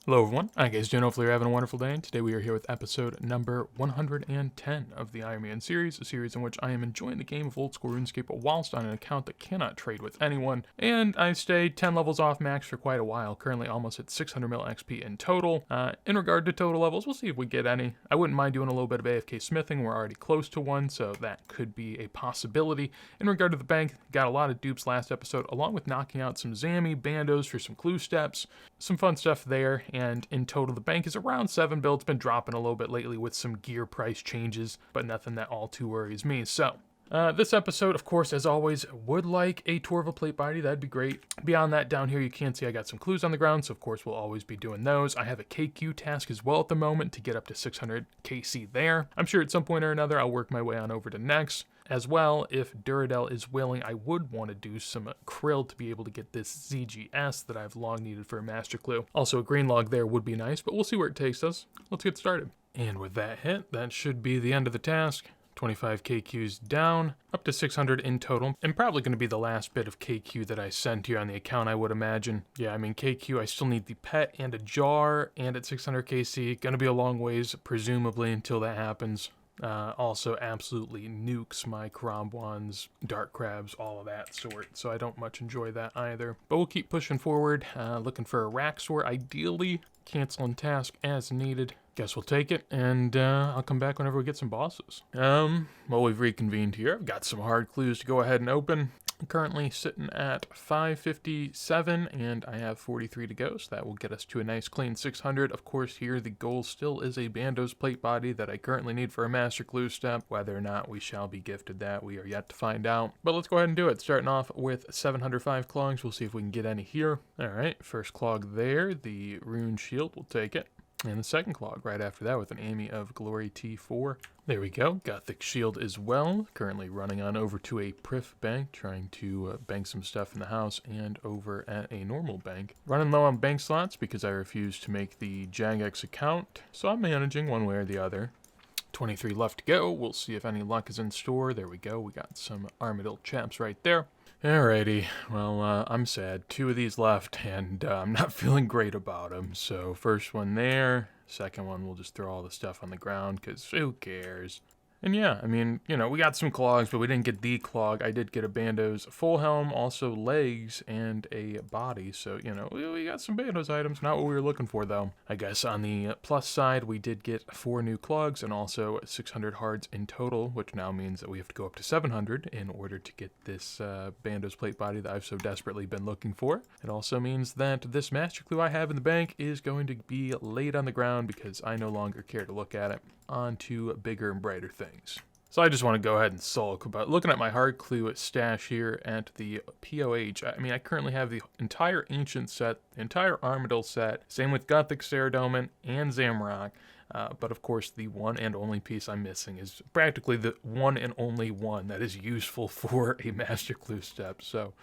Hello everyone, hi guys, doing hopefully you're having a wonderful day, and today we are here with episode number 110 of the Ironman series, a series in which I am enjoying the game of old school RuneScape whilst on an account that cannot trade with anyone, and I stayed 10 levels off max for quite a while, currently almost at 600 mil XP in total. In regard to total levels, we'll see if we get any. I wouldn't mind doing a little bit of AFK smithing, we're already close to one, so that could be a possibility. In regard to the bank, got a lot of dupes last episode, along with knocking out some Zammy, Bandos for some clue steps, some fun stuff there. And in total, the bank is around 7 bill. It's been dropping a little bit lately with some gear price changes, but nothing that all too worries me. So, this episode, of course, as always, would like a Torva platebody. That'd be great. Beyond that, down here, you can see I got some clues on the ground, so of course, we'll always be doing those. I have a KQ task as well at the moment to get up to 600 KC there. I'm sure at some point or another, I'll work my way on over to NEX. As well, if Duradel is willing, I would want to do some krill to be able to get this ZGS that I've long needed for a master clue. Also, a green log there would be nice, but we'll see where it takes us. Let's get started. And with that hit, that should be the end of the task. 25 KQs down, up to 600 in total, and probably going to be the last bit of KQ that I sent here on the account, I would imagine. Yeah, I mean, KQ, I still need the pet and a jar, and at 600 KC, going to be a long ways, presumably, until that happens. Also absolutely nukes my Kromwans, Dark Crabs, all of that sort, so I don't much enjoy that either. But we'll keep pushing forward, looking for Araxxor, ideally, canceling task as needed. Guess we'll take it, and I'll come back whenever we get some bosses. Well, we've reconvened here. I've got some hard clues to go ahead and open. I'm currently sitting at 557, and I have 43 to go, so that will get us to a nice clean 600. Of course, here the goal still is a Bandos plate body that I currently need for a master clue step. Whether or not we shall be gifted that, we are yet to find out. But let's go ahead and do it. Starting off with 705 clogs. We'll see if we can get any here. All right, first clog there. The rune shield, we'll take it. And the second clog right after that with an Amy of Glory T4. There we go. Gothic Shield as well. Currently running on over to a Prif bank, trying to bank some stuff in the house, and over at a normal bank. Running low on bank slots because I refused to make the Jagex account, so I'm managing one way or the other. 23 left to go. We'll see if any luck is in store. There we go. We got some Armadillo chaps right there. Alrighty, well, I'm sad. 2 of these left, and I'm not feeling great about them. So, first one there. Second one, we'll just throw all the stuff on the ground, because who cares? And yeah, I mean, you know, we got some clogs, but we didn't get the clog. I did get a Bandos full helm, also legs, and a body. So, you know, we got some Bandos items. Not what we were looking for, though. I guess on the plus side, we did get 4 new clogs and also 600 hards in total, which now means that we have to go up to 700 in order to get this Bandos plate body that I've so desperately been looking for. It also means that this master clue I have in the bank is going to be laid on the ground because I no longer care to look at it. On to bigger and brighter things. So I just want to go ahead and sulk, but looking at my hard clue stash here at the POH, I mean, I currently have the entire Ancient set, the entire Armadillo set, same with Gothic Ceradomin and Zamrock, but of course the one and only piece I'm missing is practically the one and only one that is useful for a master clue step, so...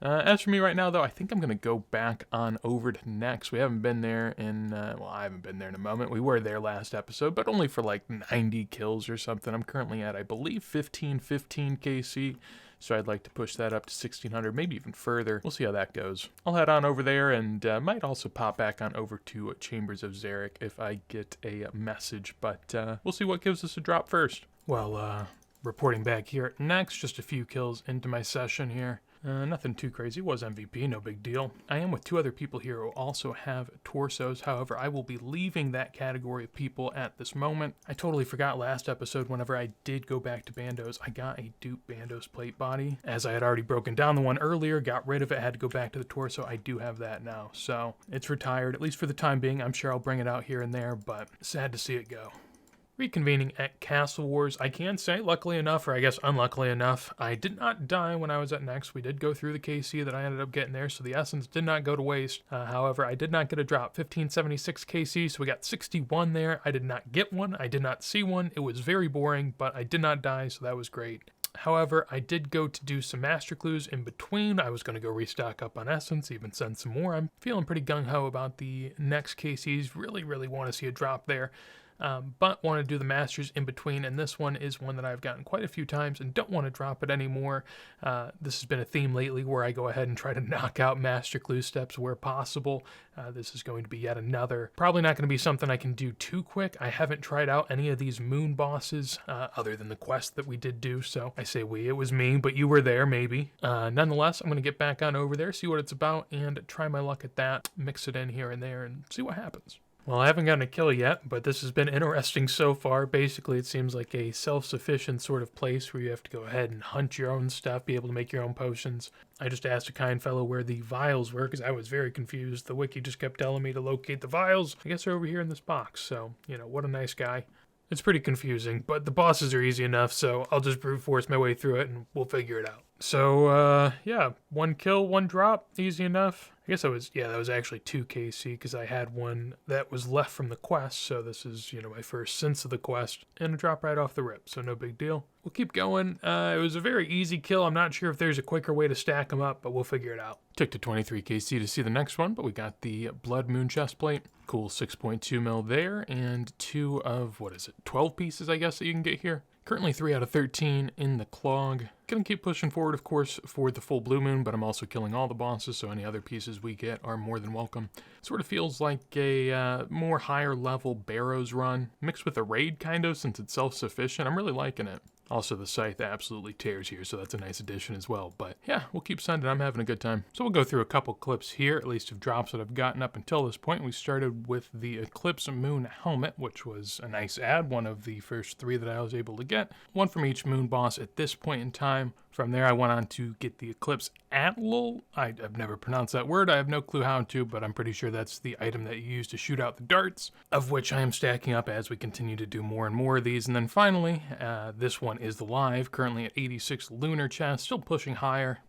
as for me right now, though, I think I'm going to go back on over to NEX. We haven't been there in, well, I haven't been there in a moment. We were there last episode, but only for like 90 kills or something. I'm currently at, I believe, 1515 KC, so I'd like to push that up to 1600, maybe even further. We'll see how that goes. I'll head on over there and might also pop back on over to Chambers of Zarek if I get a message, but we'll see what gives us a drop first. Well, reporting back here at NEX, just a few kills into my session here. Nothing too crazy, was MVP, no big deal. I am with 2 other people here who also have torsos, however, I will be leaving that category of people at this moment. I totally forgot last episode, whenever I did go back to Bandos, I got a dupe Bandos plate body. As I had already broken down the one earlier, got rid of it, had to go back to the torso, I do have that now. So, it's retired, at least for the time being. I'm sure I'll bring it out here and there, but sad to see it go. Reconvening at Castle Wars, I can say, luckily enough, or I guess unluckily enough, I did not die when I was at NEX. We did go through the KC that I ended up getting there, so the essence did not go to waste. However, I did not get a drop. 1576 KC, so we got 61 there. I did not get one. I did not see one. It was very boring, but I did not die, so that was great. However, I did go to do some master clues in between. I was going to go restock up on essence, even send some more. I'm feeling pretty gung-ho about the NEX KCs. Really want to see a drop there. but want to do the Masters in between, and this one is one that I've gotten quite a few times and don't want to drop it anymore. This has been a theme lately where I go ahead and try to knock out Master Clue steps where possible. This is going to be yet another. Probably not going to be something I can do too quick. I haven't tried out any of these moon bosses other than the quest that we did do, so I say we, it was me, but you were there maybe. Nonetheless, I'm going to get back on over there, see what it's about, and try my luck at that, mix it in here and there, and see what happens. Well, I haven't gotten a kill yet, but this has been interesting so far. Basically, it seems like a self-sufficient sort of place where you have to go ahead and hunt your own stuff, be able to make your own potions. I just asked a kind fellow where the vials were because I was very confused. The wiki just kept telling me to locate the vials. I guess they're over here in this box, so, what a nice guy. It's pretty confusing, but the bosses are easy enough, so I'll just brute force my way through it and we'll figure it out. So, yeah, 1 kill, 1 drop, easy enough. I guess that was actually 2 KC because I had one that was left from the quest, so this is, my first sense of the quest, and a drop right off the rip, so no big deal. We'll keep going. It was a very easy kill. I'm not sure if there's a quicker way to stack them up, but we'll figure it out. Took to 23 KC to see the next one, but we got the Blood Moon chestplate. Cool 6.2 mil there, and 2 of, 12 pieces, I guess, that you can get here. Currently 3 out of 13 in the clog. Gonna keep pushing forward, of course, for the full blue moon, but I'm also killing all the bosses, so any other pieces we get are more than welcome. Sort of feels like a more higher level Barrows run, mixed with a raid kind of, since it's self-sufficient. I'm really liking it. Also, the scythe absolutely tears here, so that's a nice addition as well. But yeah, we'll keep sending. I'm having a good time. So we'll go through a couple clips here, at least of drops that I've gotten up until this point. We started with the Eclipse Moon helmet, which was a nice add, one of the first 3 that I was able to get. 1 from each moon boss at this point in time. From there, I went on to get the Eclipse Atl. I've never pronounced that word. I have no clue how to, but I'm pretty sure that's the item that you use to shoot out the darts, of which I am stacking up as we continue to do more and more of these. And then finally, this one is the Live, currently at 86 lunar chest, still pushing higher.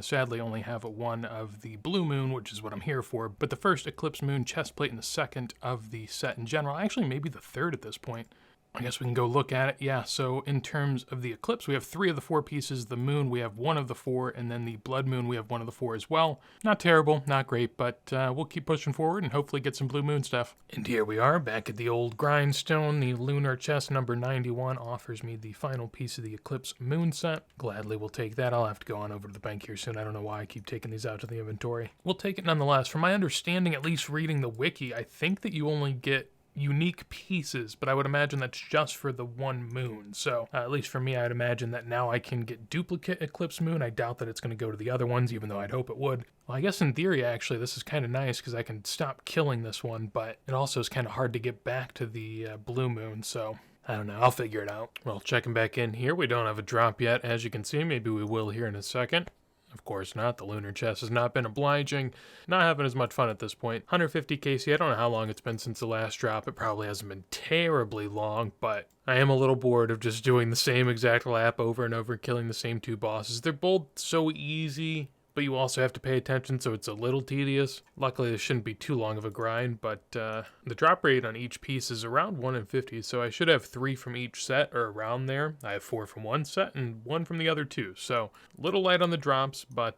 Sadly, only have 1 of the Blue Moon, which is what I'm here for, but the first Eclipse Moon chestplate and the second of the set in general. Actually, maybe the third at this point. I guess we can go look at it. Yeah, so in terms of the Eclipse, we have 3 of the 4 pieces. The Moon, we have 1 of the 4, and then the Blood Moon, we have 1 of the 4 as well. Not terrible, not great, but we'll keep pushing forward and hopefully get some Blue Moon stuff. And here we are, back at the old grindstone. The Lunar Chest number 91 offers me the final piece of the Eclipse Moon set. Gladly will take that. I'll have to go on over to the bank here soon. I don't know why I keep taking these out to the inventory. We'll take it nonetheless. From my understanding, at least reading the wiki, I think that you only get unique pieces, but I would imagine that's just for the 1 moon. So at least for me, I'd imagine that now I can get duplicate Eclipse Moon. I doubt that it's going to go to the other ones, even though I'd hope it would. Well, I guess in theory, actually, this is kind of nice because I can stop killing this one, but it also is kind of hard to get back to the Blue Moon, so I don't know. I'll figure it out. Well, checking back in here, we don't have a drop yet, as you can see. Maybe we will here in a second. Of course not. The lunar chest has not been obliging. Not having as much fun at this point. 150 KC. I don't know how long it's been since the last drop. It probably hasn't been terribly long, but I am a little bored of just doing the same exact lap over and over, killing the same 2 bosses. They're both so easy, but you also have to pay attention, so it's a little tedious. Luckily, this shouldn't be too long of a grind, but the drop rate on each piece is around 1 in 50, so I should have 3 from each set, or around there. I have 4 from one set and 1 from the other 2, so a little light on the drops, but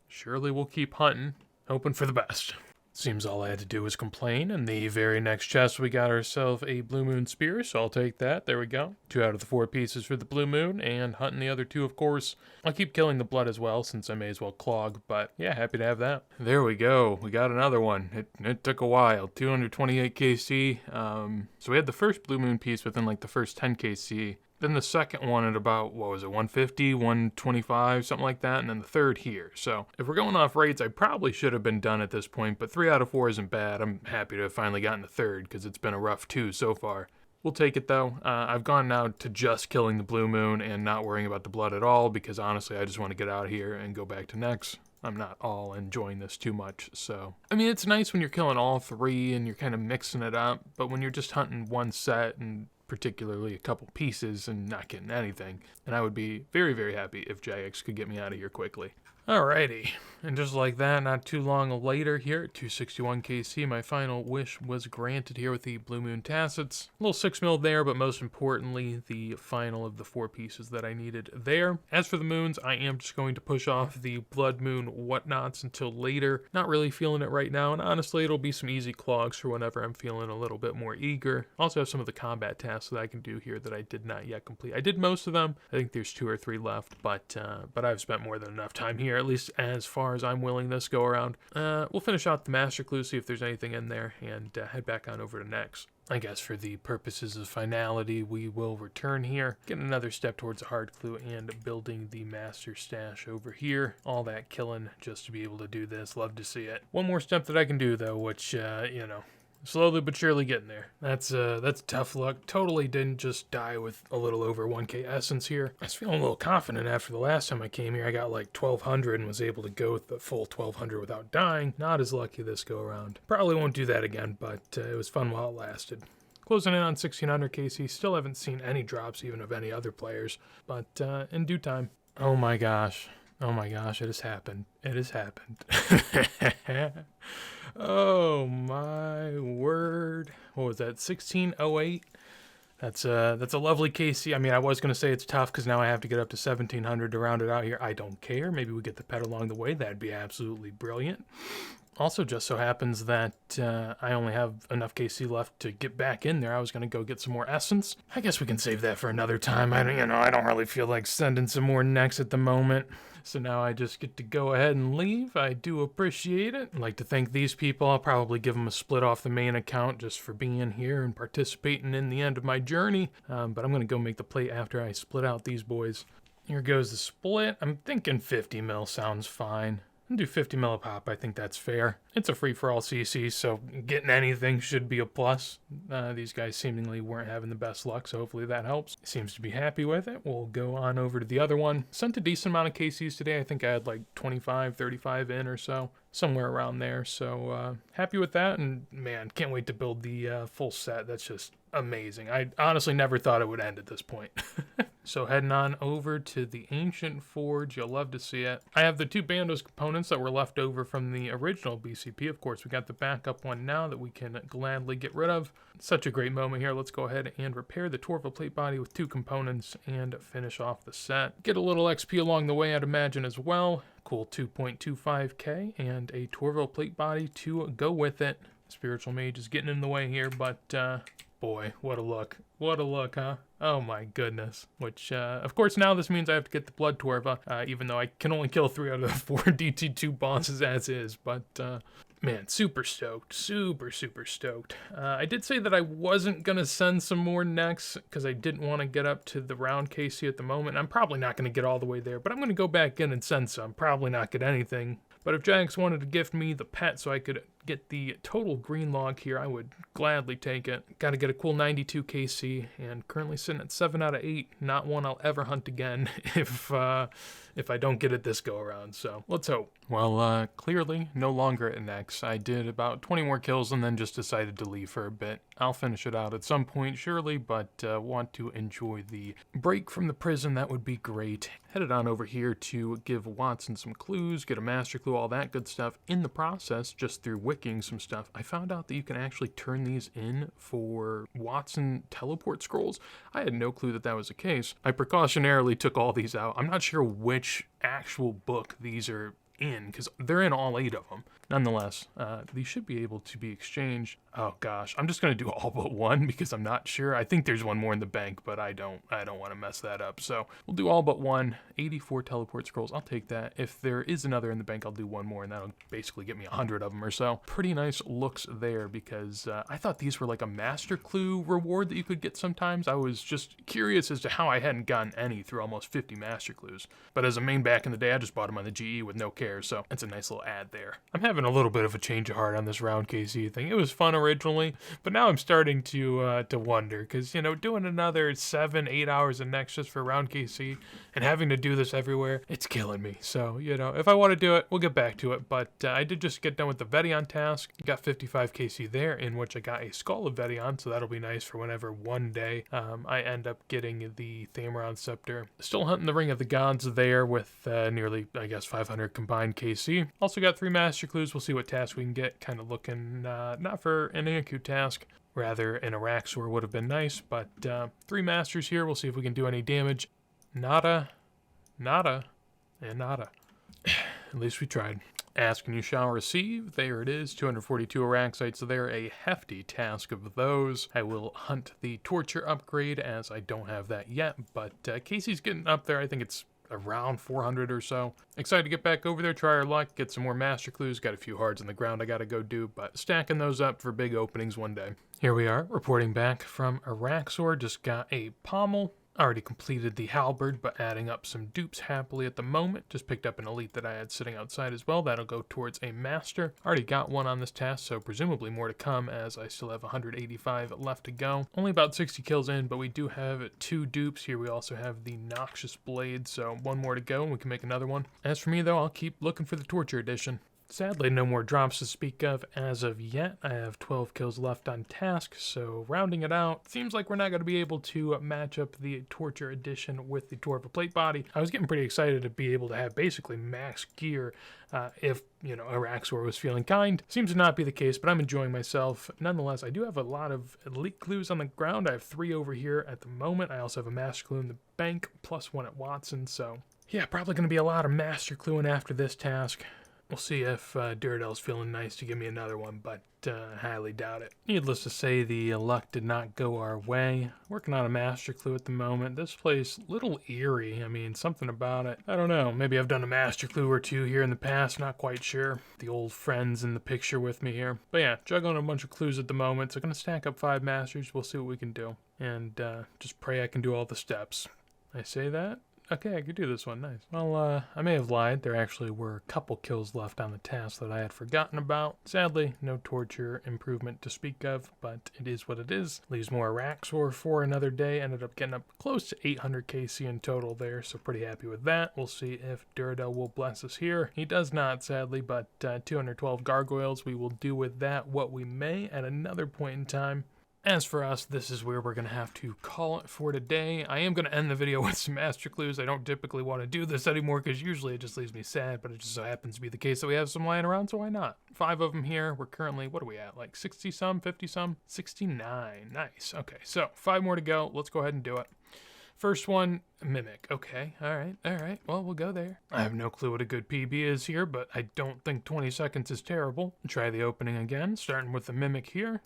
surely we'll keep hunting, hoping for the best. Seems all I had to do was complain, and the very next chest we got ourselves a Blue Moon Spear, so I'll take that. There we go. 2 out of the 4 pieces for the Blue Moon, and hunting the other 2, of course. I'll keep killing the blood as well, since I may as well clog, but yeah, happy to have that. There we go. We got another one. It took a while. 228 KC. So we had the first Blue Moon piece within like the first 10 KC. Then the second one at about, 150, 125, something like that, and then the third here. So if we're going off rates, I probably should have been done at this point, but 3 out of 4 isn't bad. I'm happy to have finally gotten the third, because it's been a rough 2 so far. We'll take it though. I've gone now to just killing the Blue Moon and not worrying about the blood at all, because honestly, I just want to get out of here and go back to NEX. I'm not all enjoying this too much, so. I mean, it's nice when you're killing all 3 and you're kind of mixing it up, but when you're just hunting one set and particularly a couple pieces and not getting anything, and I would be very, very happy if Jagex could get me out of here quickly. Alrighty, and just like that, not too long later here at 261 KC, my final wish was granted here with the Blue Moon Tassets. A little 6 mil there, but most importantly, the final of the 4 pieces that I needed there. As for the moons, I am just going to push off the Blood Moon whatnots until later. Not really feeling it right now, and honestly, it'll be some easy clogs for whenever I'm feeling a little bit more eager. Also have some of the combat tasks that I can do here that I did not yet complete. I did most of them. I think there's 2 or 3 left, but I've spent more than enough time here, at least as far as I'm willing this go around. We'll finish out the Master Clue, see if there's anything in there, and head back on over to NEX. I guess for the purposes of finality, we will return here, get another step towards a hard clue, and building the master stash over here. All that killing just to be able to do this. Love to see it. One more step that I can do, though, which, you know, slowly but surely getting there. That's tough luck. Totally didn't just die with a little over 1k essence here. I was feeling a little confident after the last time I came here. I got like 1200 and was able to go with the full 1200 without dying. Not as lucky this go around. Probably won't do that again, but it was fun while it lasted. Closing in on 1600 KC. Still haven't seen any drops even of any other players, but in due time. Oh my gosh. Oh my gosh, it has happened. It has happened. Oh my word. What was that, 1608? That's a lovely KC. I mean, I was going to say it's tough because now I have to get up to 1700 to round it out here. I don't care. Maybe we get the pet along the way. That'd be absolutely brilliant. Also, just so happens that I only have enough KC left to get back in there. I was going to go get some more essence. I guess we can save that for another time. I don't really feel like sending some more NEX at the moment. So now I just get to go ahead and leave. I do appreciate it. I'd like to thank these people. I'll probably give them a split off the main account just for being here and participating in the end of my journey. But I'm going to go make the plate after I split out these boys. Here goes the split. I'm thinking 50 mil sounds fine. I'll do 50 mil a pop. I think that's fair. It's a free-for-all CC, so getting anything should be a plus. These guys seemingly weren't having the best luck, so hopefully that helps. Seems to be happy with it. We'll go on over to the other one. Sent a decent amount of KCs today. I think I had like 25, 35 in or so. Somewhere around there, so happy with that. And man, can't wait to build the full set. That's just amazing. I honestly never thought it would end at this point. So heading on over to the Ancient Forge. You'll love to see it. I have the 2 Bandos components that were left over from the original BCP. Of course, we got the backup one now that we can gladly get rid of. Such a great moment here. Let's go ahead and repair the Torva plate body with 2 components and finish off the set. Get a little XP along the way, I'd imagine, as well. Cool 2.25k and a Torva plate body to go with it. Spiritual Mage is getting in the way here, but boy, what a look. What a look, huh? Oh my goodness. Which, of course, now this means I have to get the Blood Torva, even though I can only kill 3 out of the 4 DT2 bosses as is, but man, super stoked. Super stoked. I did say that I wasn't going to send some more NEX because I didn't want to get up to the round KC at the moment. I'm probably not going to get all the way there, but I'm going to go back in and send some. Probably not get anything. But if Jax wanted to gift me the pet so I could get the total green log here, I would gladly take it. Got to get a cool 92 KC, and currently sitting at 7 out of 8. Not one I'll ever hunt again if I don't get it this go around, so let's hope. Well, clearly no longer at NEX. I did about 20 more kills and then just decided to leave for a bit. I'll finish it out at some point, surely, but want to enjoy the break from the prison. That would be great. Headed on over here to give Watson some clues, get a master clue, all that good stuff. In the process, just through wicking some stuff, I found out that you can actually turn these in for Watson teleport scrolls. I had no clue that that was the case. I precautionarily took all these out. I'm not sure which actual book these are in, because they're in all 8 of them. Nonetheless, these should be able to be exchanged. Oh gosh, I'm just going to do all but one because I'm not sure. I think there's one more in the bank, but I don't want to mess that up. So we'll do all but one. 84 teleport scrolls, I'll take that. If there is another in the bank, I'll do one more, and that'll basically get me 100 of them or so. Pretty nice looks there because I thought these were like a master clue reward that you could get sometimes. I was just curious as to how I hadn't gotten any through almost 50 master clues. But as a main back in the day, I just bought them on the GE with no cares? So that's a nice little ad there. I'm having a little bit of a change of heart on this round KC thing. It was fun originally, but now I'm starting to wonder, because, you know, doing another 7-8 hours of NEX just for round KC and having to do this everywhere, it's killing me. So, you know, if I want to do it, we'll get back to it. But I did just get done with the Vedion task. Got 55 KC there, in which I got a Skull of Vedion, so that'll be nice for whenever one day I end up getting the Thameron Scepter. Still hunting the Ring of the Gods there with nearly, I guess, 500 combined KC. Also got 3 Master Clues. We'll see what task we can get. Kind of looking not for an acute task. Rather, an Araxxor would have been nice, but 3 Masters here. We'll see if we can do any damage. Nada, nada, and nada. At least we tried. Ask and you shall receive. There it is, 242 Araxxites. So they're a hefty task of those. I will hunt the Torture upgrade, as I don't have that yet, but Casey's getting up there. I think it's around 400 or so. Excited to get back over there, try our luck, get some more Master Clues. Got a few hards on the ground I gotta go do, but stacking those up for big openings one day. Here we are, reporting back from Araxxor. Just got a pommel. Already completed the halberd, but adding up some dupes happily at the moment. Just picked up an elite that I had sitting outside as well. That'll go towards a master. Already got one on this task, so presumably more to come, as I still have 185 left to go. Only about 60 kills in, but we do have 2 dupes. Here we also have the Noxious Blade, so 1 more to go and we can make another one. As for me though, I'll keep looking for the Torture edition. Sadly, no more drops to speak of as of yet. I have 12 kills left on task, so rounding it out, seems like we're not going to be able to match up the Torture edition with the Torva platebody. I was getting pretty excited to be able to have basically max gear if, you know, Araxxor was feeling kind. Seems to not be the case, but I'm enjoying myself. Nonetheless, I do have a lot of elite clues on the ground. I have 3 over here at the moment. I also have a master clue in the bank, plus 1 at Watson, so yeah, probably going to be a lot of master cluing after this task. We'll see if Duridel's feeling nice to give me another one, but highly doubt it. Needless to say, the luck did not go our way. Working on a master clue at the moment. This place, little eerie. I mean, something about it. I don't know. Maybe I've done a master clue or 2 here in the past. Not quite sure. The old friends in the picture with me here. But yeah, juggling a bunch of clues at the moment. So going to stack up 5 masters. We'll see what we can do. And just pray I can do all the steps. I say that? Okay, I could do this one. Nice. Well, I may have lied. There actually were a couple kills left on the task that I had forgotten about. Sadly, no Torture improvement to speak of, but it is what it is. Leaves more Araxxor for another day. Ended up getting up close to 800 KC in total there, so pretty happy with that. We'll see if Duradel will bless us here. He does not, sadly, but 212 Gargoyles. We will do with that what we may at another point in time. As for us, this is where we're going to have to call it for today. I am going to end the video with some master clues. I don't typically want to do this anymore because usually it just leaves me sad, but it just so happens to be the case that we have some lying around, so why not? 5 of them here. We're currently, what are we at, like 60-some, 50-some? 69. Nice. Okay, so 5 more to go. Let's go ahead and do it. First one, Mimic. Okay, all right. Well, we'll go there. I have no clue what a good PB is here, but I don't think 20 seconds is terrible. Try the opening again, starting with the Mimic here.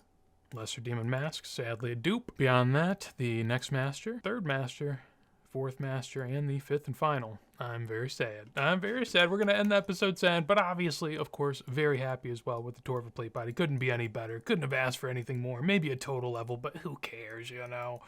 Lesser Demon Mask, sadly a dupe. Beyond that, the next Master, 3rd Master, 4th Master, and the 5th and final. I'm very sad. We're going to end the episode sad, but obviously, of course, very happy as well with the Torva platebody. Couldn't be any better. Couldn't have asked for anything more. Maybe a total level, but who cares, you know?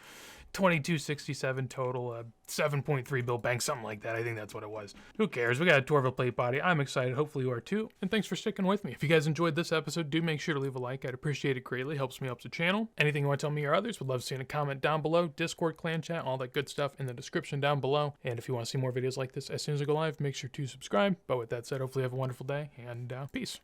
2267 total, 7.3 bill bank, something like that. I think that's what it was. Who cares? We got a Torva platebody. I'm excited. Hopefully you are too. And thanks for sticking with me. If you guys enjoyed this episode, do make sure to leave a like. I'd appreciate it greatly. Helps me help the channel. Anything you want to tell me or others, would love to see in a comment down below. Discord, clan chat, all that good stuff in the description down below. And if you want to see more videos like this as soon as I go live, make sure to subscribe. But with that said, hopefully you have a wonderful day and peace.